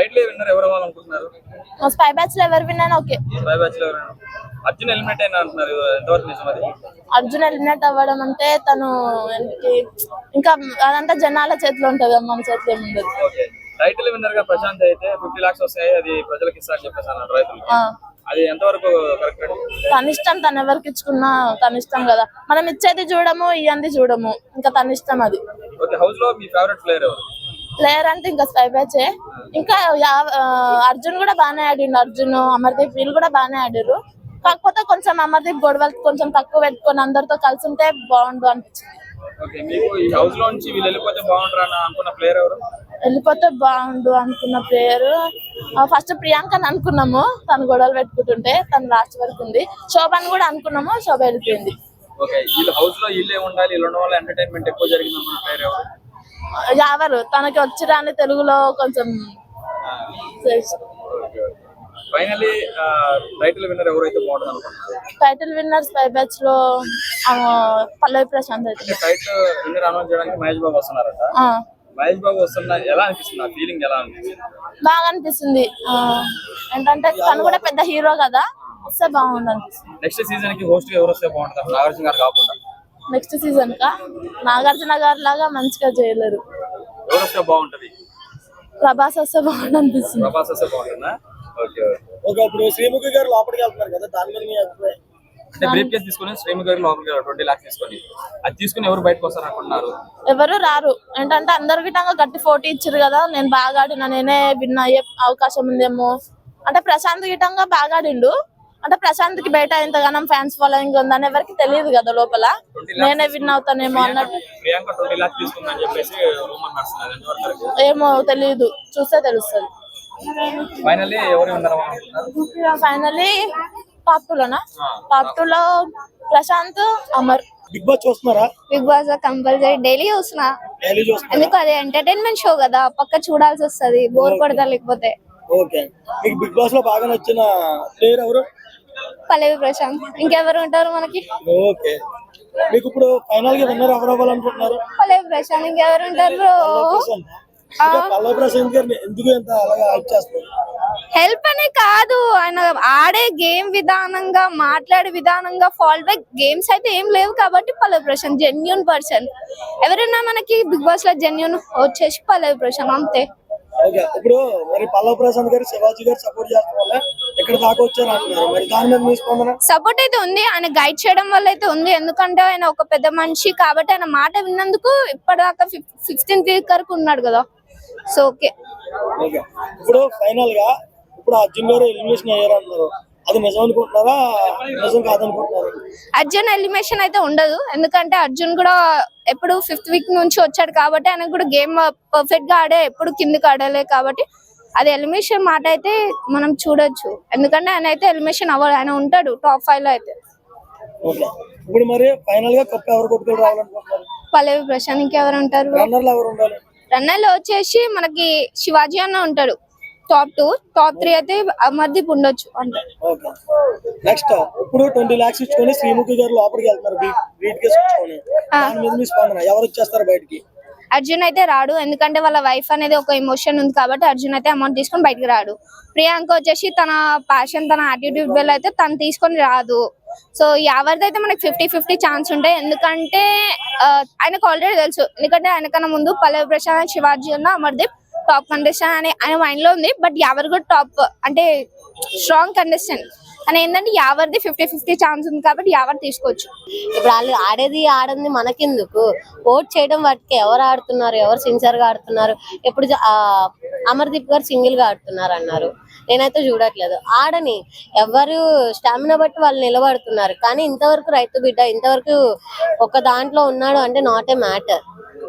Title winner ఎవరు అవ్వాలనుకుంటున్నారు? Spy batch లో ఎవరు విన్నా ఓకే. స్పై బ్యాచ్ లో అర్జున్ ఎలిమినేట్ అయినా అంటున్నారు, ఎంతవరకు నిజం అది? అర్జున్ ఎలిమినేట్ అవ్వడం అంటే తను ఇంకా అదంతా జనాల చేతిలో ఉంటది, మన చేతిలో ఉండదు. టైటిల్ విన్నర్ గా ప్రశాంత్ అయితే 50 lakhs వస్తాయి, అది ప్రజలకు ఇస్తారని చెప్పేసి అన్నారు రైతులు. అది ఎంతవరకు కరెక్ట్? తన ఇష్టం, తను ఎవరికి ఇచ్చుకున్నా తన ఇష్టం కదా. మనం ఇచ్చేది చూడము, ఇయ్యంది చూడము, ఇంకా తన ఇష్టం అది. హౌస్ లో మీ ఫేవరెట్ ప్లేయర్ ఎవరు? ప్లేయర్ అంటే ఇంకా స్పై బ్యాచే. ఇంకా అర్జున్ కూడా బాగానే ఆడిండు. అర్జున్, అమర్దీప్ వీళ్ళు కూడా బాగానే ఆడారు. కాకపోతే కొంచెం అమర్దీప్ గొడవలు కొంచెం తక్కువ పెట్టుకొని అందరితో కలిసి ఉంటే బాగుండు అనిపించింది. వెళ్ళిపోతే బాగుండు అనుకున్న ప్లేయర్ ఫస్ట్ ప్రియాంక అని అనుకున్నాము, తను గొడవలు పెట్టుకుంటుంటే తను లాస్ట్ వరకు ఉంది. శోభన్ కూడా అనుకున్నాము, శోభ వెళ్ళిపోయింది. ఎవరు తనకి వచ్చిరాని తెలుగులో కొంచెం టైటిల్ విన్నర్ స్పై బ్యాచ్ లో పల్లవి ప్రశాంత్ అయితే. మహేష్ బాబు వస్తున్నా ఎలా అనిపిస్తుంది? ఆ ఫీలింగ్ ఎలా అనిపిస్తుంది? బాగా అనిపిస్తుంది. ఏంటంటే తను కూడా పెద్ద హీరో కదా, వస్తే బాగుండు అనిపిస్తుంది. నెక్స్ట్ సీజన్ కి హోస్ట్ ఎవరు వస్తే బాగుంటారు? నాగార్జున గారు కాకుండా నెక్స్ట్ సీజన్ కా నాగార్జున గారు లాగా మంచిగా చేయలేరు. ఎవరు వస్తే బాగుంటది? ప్రభాస్ వస్తే బాగుండు అనిపిస్తుంది. ప్రభాస్ వస్తే బాగుంటుందా? Okay okay. ఇప్పుడు శ్రీముఖి గారు లోపలికి వెళ్తున్నారు కదా, దాని మీద మీ అభిప్రాయం? అంటే బ్రీఫ్ కేసు తీసుకుని శ్రీముఖి గారు లోపలికి 20 lakhs తీసుకొని అది తీసుకుని ఎవరు బయటకు వస్తారు అనుకుంటున్నారు? ఎవరు రారు. ఏంటంటే అందరు గిట్టంగా గట్టి పోటీ ఇచ్చారు కదా, నేను బాగా ఆడినా, నేనే విన్ అయ్యే అవకాశం ఉందేమో. అంటే ప్రశాంత్ గిట్టంగా బాగా ఆడిండు. అంటే ప్రశాంత్ కి బయట ఇంతగానం ఫ్యాన్స్ ఫాలోయింగ్ ఉందని ఎవరికి తెలియదు కదా, లోపల నేనే విన్ అవుతానేమో అన్నట్టు. ఏమో తెలియదు, చూస్తే తెలుస్తుంది. Finally top 2లోనా? టాప్ 2లో ప్రశాంత్, అమర్. బిగ్ బాస్ చూస్తున్నారా? బిగ్ బాస్ కంపల్సరీ డైలీ చూస్తున్నా. ఎందుకు, అది ఎంటర్టైన్మెంట్ షో కదా, పక్క చూడాల్సి వస్తది, బోర్ కొడతా లేకపోతే. ఓకే. మీకు బిగ్ బాస్ లో బాగా నచ్చిన ప్లేయర్ ఎవరు? పల్లవి ప్రశాంత్. ఇంకెవరు ఉంటారు మనకి? ఓకే. మీకు ఇప్పుడు ఫైనల్ గా విన్నర్ ఎవరు అవ్వాలనుకుంటున్నారు? పల్లవి ప్రశాంత్. ఇంకెవరు ఉంటారు? పల్లవి ప్రశాంత్ గారిని ఎందుకు ఎంత అలాగా హైప్ చేస్తారు? హెల్ప్ అనే కాదు, ఆయన ఆడే గేమ్ విధానంగా, మాట్లాడే విధానంగా, ఫాల్ బ్యాక్ గేమ్స్ అయితే ఏం లేవు కాబట్టి పల్లవి ప్రశాంత్ జెన్యూన్ పర్సన్. ఎవరైనా మనకి బిగ్ బాస్ లో జెన్యూన్ వచ్చేసి పల్లవి ప్రశాంత్, అంతే. ఓకే. ఇప్పుడు మరి పల్లవి ప్రశాంత్ గారు శివాజీ గారు సపోర్ట్ చేయడం వల్ల ఇక్కడ దాకా వచ్చారు అంటున్నారు, మరి దాని మీద మీ స్పందన? సపోర్ట్ అయితే ఉంది, ఆయన గైడ్ చేయడం వల్ల అయితే ఉంది. ఎందుకంటే ఆయన ఒక పెద్ద మనిషి కాబట్టి ఆయన మాట విన్నందుకు ఇప్పటిదాకా 15th వీక్ వరకు ఉన్నాడు కదా. So okay. ఓకే. ఇప్పుడు ఫైనల్ గా ఇప్పుడు అర్జున్ గారు ఎలిమినేషన్ అయ్యారు అంటున్నారు, అది నిజం అనుకుంటున్నారా, నిజం కాదనుకుంటున్నారా? అర్జున్ ఎలిమినేషన్ అయితే ఉండదు. ఎందుకంటే అర్జున్ కూడా ఎప్పుడు 5th వీక్ నుంచి వచ్చాడు కాబట్టి ఆయనకు కూడా గేమ్ పర్ఫెక్ట్ గా ఆడే, ఎప్పుడు కిందకి ఆడలే కాబట్టి అది ఎలిమినేషన్ మాట అయితే మనం చూడొచ్చు. ఎందుకంటే ఆయన అయితే ఎలిమినేషన్ అవ్వడు, ఆయన ఉంటాడు టాప్ 5 లో అయితే. ఓకే. ఇప్పుడు మరి ఫైనల్ గా కప్ ఎవరు కొట్టుకొని రావాలనుకుంటున్నారు? పల్లవి ప్రశాంత్. ఇంకెవరు ఉంటారు? రన్నర్లు ఎవరు ఉండాలి? రన్నర్లు వచ్చేసి మనకి శివాజీ అన్న ఉంటాడు టాప్ 2. టాప్ 3 అయితే అమర్దీప్ ఉండొచ్చు అంటే. నెక్స్ట్ ఇప్పుడు 20 lakhs ఇచ్చుకొని శ్రీముఖి గారు లోపలికి వెళ్తున్నారు, బ్రీఫ్ కేస్ ఇచ్చుకొని. దాని మీద మీ స్పందన? ఎవరు వచ్చేస్తారు బయటికి? అర్జున్ అయితే రాడు, ఎందుకంటే వాళ్ళ వైఫ్ అనేది ఒక ఎమోషన్ ఉంది కాబట్టి అర్జున్ అయితే అమౌంట్ తీసుకొని బయటకు రాడు. ప్రియాంక వచ్చేసి తన ప్యాషన్, తన యాటిట్యూడ్ వల్ల అయితే తను తీసుకొని రాదు. సో ఎవరిదైతే మనకి 50-50 ఛాన్స్ ఉంటాయి. ఎందుకంటే ఆయనకు ఆల్రెడీ తెలుసు, ఎందుకంటే ఆయనకన్నా ముందు పల్లవి ప్రశాంత్, శివాజీ ఉన్న అమర్దీప్ టాప్ కంటెస్టెంట్ అని ఆయన మైండ్ లో ఉంది. బట్ ఎవరు కూడా టాప్ అంటే స్ట్రాంగ్ కంటెస్టెంట్ అని ఏంటంటే ఎవరిది 50-50 ఛాన్స్ ఉంది కాబట్టి ఎవరు తీసుకోవచ్చు. ఇప్పుడు వాళ్ళు ఆడేది మనకెందుకు, ఓట్ చేయడం వాటికి ఎవరు ఆడుతున్నారు, ఎవరు సిన్సియర్ గా ఆడుతున్నారు. ఎప్పుడు అమర్దీప్ గారు సింగిల్ గా ఆడుతున్నారు అన్నారు, నేనైతే చూడట్లేదు. ఆడని ఎవరు స్టామినా బట్టి వాళ్ళు నిలబడుతున్నారు. కానీ ఇంతవరకు రైతు బిడ్డ ఇంతవరకు ఒక దాంట్లో ఉన్నాడు అంటే నాట్ ఏ మ్యాటర్.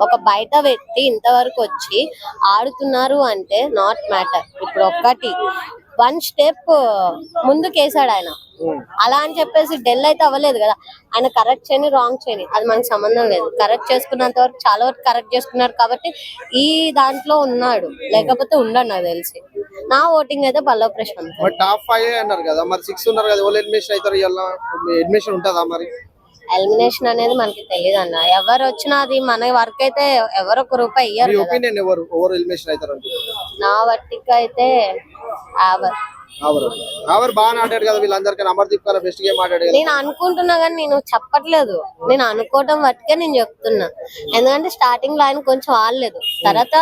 ఒక బయట వ్యక్తి ఇంతవరకు వచ్చి ఆడుతున్నారు అంటే నాట్ మ్యాటర్. ఇప్పుడు ఒక్కటి 1 స్టెప్ ముందుకేసాడు ఆయన, అలా అని చెప్పేసి డెల్ అయితే అవ్వలేదు కదా. ఆయన కరెక్ట్ చేయని, రాంగ్ చేయని అది మనకి సంబంధం లేదు. కరెక్ట్ చేసుకున్నంత వరకు చాలా వరకు కరెక్ట్ చేసుకున్నారు కాబట్టి ఈ దాంట్లో ఉన్నాడు, లేకపోతే ఉండడు నాకు తెలిసి. నా ఓటింగ్ అయితే పల్లవి ప్రశాంత్. టాప్ 5 అన్నారు కదా, మరి 6 ఉన్నారు కదా, వాళ్ళు ఎలిమినేషన్ అవుతారు. ఎలిమినేషన్ ఉంటుందా? మరి ఎలిమినేషన్ అనేది మనకి తెలియదు అన్న, ఎవరు వచ్చినా అది మన వర్క్ అయితే ఎవరు 1 రూపాయి ఇయ్యారు. ఒపీనియన్ ఎవరు ఎలిమినేషన్ అవుతారు? నా వట్టికి అయితే ఆవర్ బాగా ఆడాడు కదా వీళ్ళందరికీ. అమర్దీప్ కన్నా బెస్ట్ గేమ్ ఆడాడు కదా. నేను అనుకుంటున్నా కానీ నేను చెప్పట్లేదు, నేను అనుకోవటం వరకే నేను చెప్తున్నా. ఎందుకంటే స్టార్టింగ్ లో ఆయన కొంచెం ఆడలేదు, తర్వాత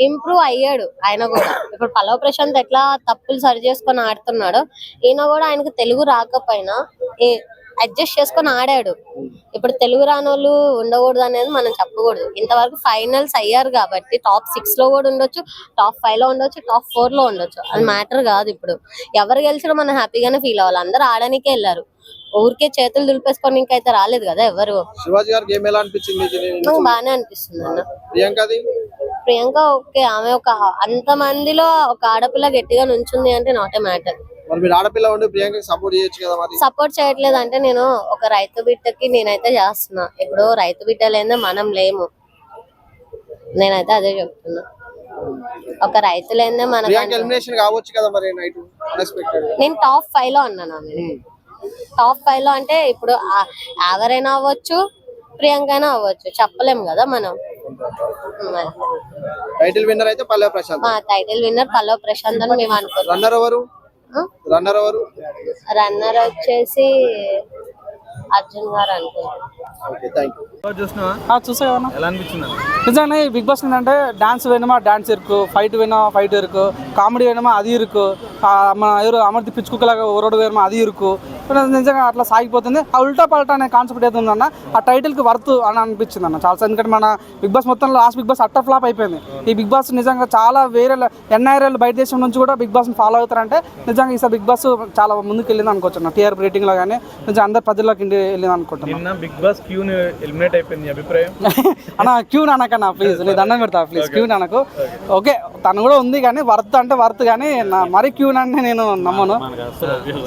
ఇంప్రూవ్ అయ్యాడు ఆయన కూడా. ఇప్పుడు పల్లవ ప్రశాంత్ ఎట్లా తప్పులు సరి చేసుకొని ఆడుతున్నాడో, ఈయన కూడా ఆయనకు తెలుగు రాకపోయినా అడ్జస్ట్ చేసుకొని ఆడాడు. ఇప్పుడు తెలుగు రానోళ్ళు ఉండకూడదు అనేది మనం చెప్పకూడదు. ఇంతవరకు ఫైనల్స్ అయ్యారు కాబట్టి టాప్ 6 లో కూడా ఉండొచ్చు, టాప్ 5 లో ఉండొచ్చు, టాప్ 4 లో ఉండొచ్చు. అది మ్యాటర్ కాదు. ఇప్పుడు ఎవరు గెలిచినా మనం హ్యాపీగానే ఫీల్ అవ్వాలి. అందరూ ఆడడానికే వెళ్ళారు, ఊరికే చేతులు దులిపేసుకొని ఇంకైతే రాలేదు కదా ఎవరు. శివాజీ గారి గేమ్ ఎలా అనిపించింది? నాకు బాగానే అనిపిస్తుంది అన్న. ప్రియాంకది? ప్రియాంక ఓకే, ఆమె ఒక అంత మందిలో ఒక ఆడపిల్ల గట్టిగా నుంచుంది అంటే నాట్ ఏ మ్యాటర్. మరి మీరు ఆడపిల్ల ఉండి ప్రియాంకకి సపోర్ట్ చేయొచ్చు కదా. మరి సపోర్ట్ చేయట్లేదు అంటే నేను ఒక రైతు బిడ్డకి నేనైతే చేస్తున్నా. ఇప్పుడు రైతు బిడ్డ లేదా మనం లేము, నేనైతే అదే చెప్తున్నా. ఒక రైతు లేదా మన ఎలిమినేషన్ కావచ్చు కదా మరి నైట్ అన్ఎక్స్పెక్టెడ్. నేను టాప్ 5 లో అన్నాను. టాప్ 5 లో అంటే ఇప్పుడు ఎవరైనా అవ్వచ్చు, ప్రియాంక అయినా అవ్వచ్చు, చెప్పలేము కదా మనం. టైటిల్ విన్నర్ అయితే పల్లవ ప్రశాంత్. టైటిల్ విన్నర్ పల్లవ ప్రశాంత్ అని మేము అనుకుంటాం. రన్నర్ ఎవరు? రన్నర్ వచ్చేసి అర్జున్ గారు అనుకుంటాం. చూసా ఎలా అనిపించింది? నిజంగా ఈ బిగ్ బాస్ ఏంటంటే డాన్స్ వేయడమా డాన్స్ ఇరుకు, ఫైట్ వేయడమా ఫైట్ ఇరుకు, కామెడీ వేయడమా అది ఇరుకు, మన ఎవరు అమర్దీప్ పిచ్చుకులాగా ఓరోడు వేయడమా అది ఇరుకు. నిజంగా అట్లా సాగిపోతుంది. ఆ ఉల్టా పల్టా అనే కాన్సెప్ట్ ఏది ఉందన్న ఆ టైటిల్కి వర్త్ అని అనిపించింది అన్న చాలా. ఎందుకంటే మన బిగ్ బాస్ మొత్తంలో last Bigg Boss utter flop అయిపోయింది. ఈ బిగ్ బాస్ నిజంగా చాలా వేరే ఎన్ఐఆర్ఎల్ బయట దేశం నుంచి కూడా బిగ్ బాస్ని ఫాలో అవుతారంటే నిజంగా ఈసారి బిగ్ బాస్ చాలా ముందుకు వెళ్ళింది అనుకోవచ్చు. టీఆర్ రేటింగ్లో కానీ నిజంగా అందరు ప్రజల్లోకి వెళ్ళింది అనుకుంటున్నాను. బిగ్ బాస్ క్యూ ఎలిమినేట్ అయిపోయింది అభిప్రాయం అన్న. క్యూ నానకన్నా ప్లీజ్, నేను దండం పెడతా ప్లీజ్, క్యూ నానకు. ఓకే తను కూడా ఉంది కానీ వర్త్ అంటే వర్త్, కానీ మరీ క్యూ అంటే నేను నమ్మను.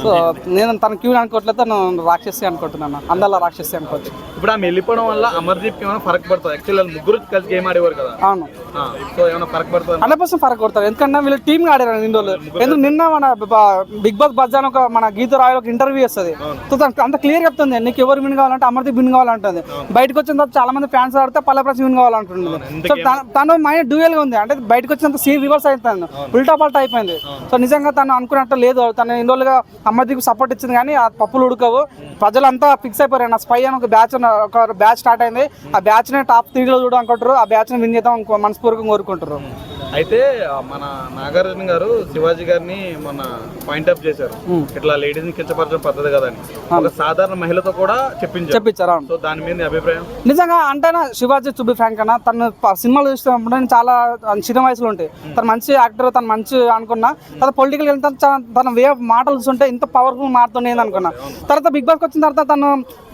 సో నేను తన క్యూ అనుకోవట్లేదు, తను రాక్షసి అనుకుంటున్నాను, అందరిలో రాక్షసి అనుకోవచ్చు. ఇప్పుడు ఆమె వెళ్ళిపోవడం వల్ల అమర్దీప్ ఏమైనా ఫరక్ పడుతుంది? యాక్చువల్లీ ముగ్గురు కలిసి గేమ్ ఆడేవారు కదా. అవును, సో ఏమైనా ఫరక్ పడుతుంది? 100% ఫరక్ కొడతారు. ఎందుకంటే వీళ్ళు టీమ్ ఆడారు ఇన్ని రోజులు. ఎందుకు నిన్న మన బిగ్ బాస్ బజ్జాన్ ఒక మన గీత రాయల్ ఒక ఇంటర్వ్యూ వస్తుంది. సో అంత క్లియర్ చెప్తుంది నీకు ఎవరు విన్ కావాలంటే అమర్దీప్ విన్ కావాలంటుంది. బయటకు వచ్చిన తర్వాత చాలా మంది ఫ్యాన్స్ ఆడితే పల్లె ప్రశ్న విన్ కావాలంటుంది. సో తను మైండ్ డ్యూయల్ గా ఉంది, అంటే బయటకు వచ్చినంత సీన్ రివర్స్ అవుతుంది, ఉల్టా పల్టా అయిపోయింది. సో నిజంగా తను అనుకున్నట్టు లేదు. తను ఇన్ని రోజులుగా అమర్దీప్ సపోర్ట్ ఇచ్చింది కానీ ఆ పప్పులు ఉడకవు. ప్రజలంతా ఫిక్స్ అయిపోయారు. నా స్పై అని ఒక బ్యాచ్ స్టార్ట్ అయింది. ఆ బ్యాచ్ ని టాప్ 3 లో చూడ అనుకుంటారు. ఆ బ్యాచ్ ని విన్ చేద్దాం మనస్ఫూర్తిగా కోరుకుంటారు. అయితే మన నాగార్జున గారు శివాజీ గారిని మొన్న పాయింట్ అప్ చేశారు, ఇట్లా లేడీస్ ని కించపరచడం పద్ధతి కదని. ఒక సాధారణ మహిళతో కూడా చెప్పించారు. సో దాని మీద అభిప్రాయం? నిజంగా అంటే శివాజీ టు బి ఫ్రాంక్ అన్న, తను సినిమాలు చూసినప్పుడు నేను చాలా చిన్న వయసులో ఉంటాయి. తను మంచి యాక్టర్, తను మంచి అనుకున్నా. తర్వాత పొలిటికల్ వెళ్తే తన వే మాటలు చూస్తుంటే ఇంత పవర్ఫుల్ మారుతుండేది అనుకున్నా. తర్వాత బిగ్ బాస్కి వచ్చిన తర్వాత తను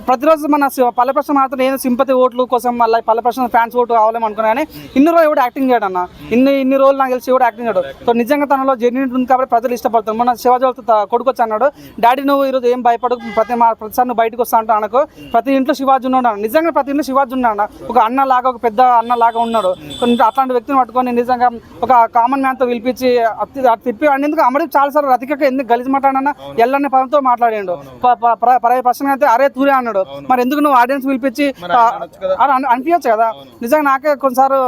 ప్రతిరోజు మన పల్లె ప్రశ్న మాత్రం ఏదో సింపతి ఓట్లు కోసం మళ్ళీ పల్లె ప్రశ్న ఫ్యాన్స్ ఓటు కావాలేమో అనుకున్నా. కానీ ఇన్ని రోజులు ఎవడు యాక్టింగ్ చేయడు అన్న, ఇన్ని రోజులు నాకు తెలిసి ఎవడు యాక్టింగ్ చేయడు. సో నిజంగా తనలో జెన్యూన్ ఉంది కాబట్టి ప్రజలు ఇష్టపడతారు. మన శివాజీ వాళ్ళతో కొడుకొచ్చి అన్నాడు, డాడీ నువ్వు ఈరోజు ఏం భయపడు, ప్రతిసారి నువ్వు బయటకు వస్తా అంటూ అనకు, ప్రతి ఇంట్లో శివాజీ ఉన్నాడు. నిజంగా ప్రతి ఇంట్లో శివాజీ ఉన్నాడు, ఒక అన్న లాగా, ఒక పెద్ద అన్న లాగా ఉన్నాడు. అట్లాంటి వ్యక్తిని పట్టుకొని నిజంగా ఒక కామన్ మ్యాన్తో పిలిపించి తిప్పి ఎందుకు అమర్దీప్ చాలాసార్లు రతికక ఎందుకు గలీజ్ మాట్లాడన్నా ఎల్లనే పదంతో మాట్లాడాడు. ప్రశ్న అయితే అరే తూరే అన్నాడు. మరి ఎందుకు నువ్వు ఆడియన్స్ పిలిపించి అనిపించచ్చు కదా. నిజంగా నాకే కొన్నిసార్లు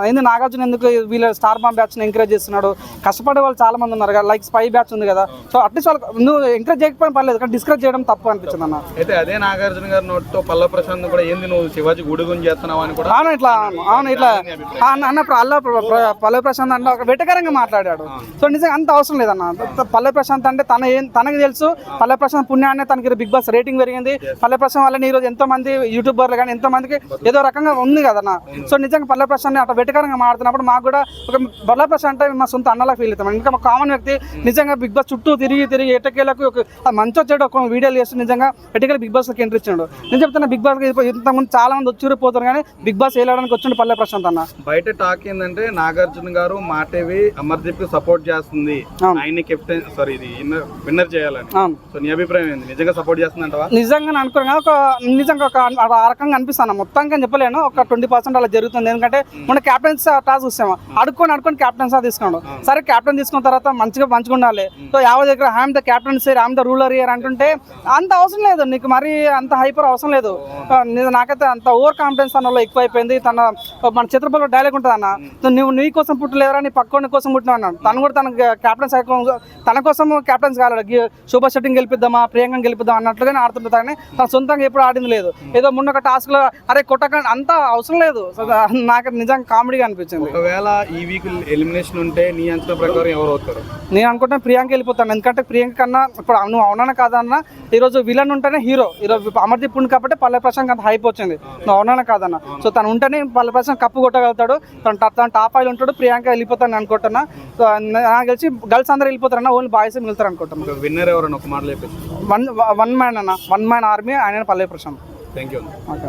ఎందుకు నాగార్జున ఎందుకు వీళ్ళ స్టార్ బాంబ్ బ్యాచ్ ని ఎంకరేజ్ చేస్తున్నాడు. కష్టపడే వాళ్ళు చాలా మంది ఉన్నారు కదా, లైక్ స్పై బ్యాచ్ ఉంది కదా. సో అట్లీస్ట్ వాళ్ళు నువ్వు ఎంకరేజ్ చేయకపోయినా పర్లేదు, కానీ డిస్కరేజ్ చేయడం తప్పు అనిపించింది అన్న. అయితే అదే నాగార్జున గారి నోట్తో పల్లవ ప్రశాంత్ కూడా ఏంది నువ్వు శివాజీ గుడి గురించి చేస్తున్నావు అని కూడా ఇట్లా అన్నప్పుడు పల్లవ ప్రశాంత్ అంటే ఒక వెటకరంగా మాట్లాడాడు. సో నిజంగా అంత అవసరం లేదన్న. పల్లవ ప్రశాంత్ అంటే తనకి తెలుసు, పల్లవ ప్రశాంత్ పుణ్యాన్ని తనకి బిగ్ బాస్ రేటింగ్ పెరిగింది. పల్లె ప్రశాంత్ వల్ల ఈ రోజు ఎంతో మంది యూట్యూబర్లు కానీ ఎంతో మందికి ఏదో రకంగా ఉంది కదన్న. సో నిజంగా పల్లె ప్రశాంత్ అట్లా వెటకరంగా మాడుతున్నప్పుడు మాకు కూడా ఒక పల్లె ప్రశాంత్ అంటే మా సొంత అన్నలా ఫీల్ అవుతాం. ఇంకా మా కామన్ వ్యక్తి నిజంగా బిగ్ బాస్ చుట్టూ తిరిగి ఎటకేలకు మంచి వచ్చాడు, ఒక వీడియోలు చేస్తూ నిజంగా ఎటకేలు బిగ్ బాస్ ఎంట్రీ ఇచ్చాడు. నేను చెప్తున్నా బిగ్ బాస్ ఇంతకుముందు చాలా మంది వచ్చి కానీ బిగ్ బాస్ వెళ్ళడానికి వచ్చిండు పల్లె ప్రశాంత్ అన్న. బయట టాక్ ఏంటంటే నాగార్జున గారు మాటేవి అమర్దీప్ కి సపోర్ట్ చేస్తుంది, ఆయన్ని కెప్టెన్ ఇది విన్నర్ చేయాలని. సో నీ అభిప్రాయం ఏంది? నిజంగా సపోర్ట్ చేస్తుందంటవా? నిజంగా అనుకోను, ఒక నిజంగా ఒక ఆ రకంగా అనిపిస్తాను. మొత్తంగా చెప్పలేను, ఒక 20% అలా జరుగుతుంది. ఎందుకంటే మన క్యాప్టెన్స్ టాస్ చూసాము, అడుక్కొని క్యాప్టెన్స్ తీసుకున్నాడు. సరే క్యాప్టెన్ తీసుకున్న తర్వాత మంచిగా ఉండాలి. సో యావత్ దగ్గర I'm the captain sir, I'm the ruler here అంటుంటే అంత అవసరం లేదు నీకు, మరి అంత హైపర్ అవసరం లేదు. నాకైతే అంత ఓవర్ కాన్ఫిడెన్స్ తనలో ఎక్కువ అయిపోయింది. మన చిత్రపతిలో డైలాగ్ ఉంటుంది అన్న, నువ్వు నీ కోసం పుట్టలేదురా, నీ పక్కని కోసం పుట్టినావు అన్నాడు. తను కూడా క్యాప్టెన్స్ తన కోసం క్యాప్టెన్స్ కాలేదు, శోభా శెట్టిని గెలిపిద్దామా, ప్రియాంకని గెలిపిద్దాం అన్నట్లుగానే ఆడుతుంటారు. కానీ తన సొంతంగా ఎప్పుడు ఆడింది లేదు. ఏదో మొన్న ఒక టాస్క్ లో అరే కొట్టకండి అంత అవసరం లేదు. నాకు నిజంగా కామెడీగా అనిపించింది. ఒకవేళ ఈ వీక్ ఎలిమినేషన్ ఉంటే నీ అంచనా ప్రకారం ఎవరు అవుతారు? నేను అనుకుంటాను ప్రియాంక వెళ్ళిపోతాను. ఎందుకంటే ప్రియాంక కన్నా ఇప్పుడు నువ్వు అవునా కాదన్నా, ఈరోజు విలన్ ఉంటేనే హీరో. ఈరోజు అమర్దీప్ ఉంది కాబట్టి పల్లె ప్రశాంత్ అంత హైప్ వచ్చింది. నువ్వు అవునా కాదన్నా, సో తను ఉంటేనే పల్లె ప్రశాంత్ కప్పు కొట్టగలుగుతాడు. తను టాప్ ఆయిల్ ఉంటాడు. ప్రియాంక వెళ్ళిపోతాను అనుకుంటున్నా. సో నాకు తెలిసి గర్ల్స్ అందరూ వెళ్ళిపోతారన్నా, ఓన్లీ బాయ్స్ మిగులుతారు అనుకుంటున్నాను. విన్నర్ ఎవరన్నా ఒక మాట చెప్పేసి. వన్ మ్యాన్ ఆర్మీ, ఆయన పల్లె ప్రశాంత్. Thank you. ఓకే.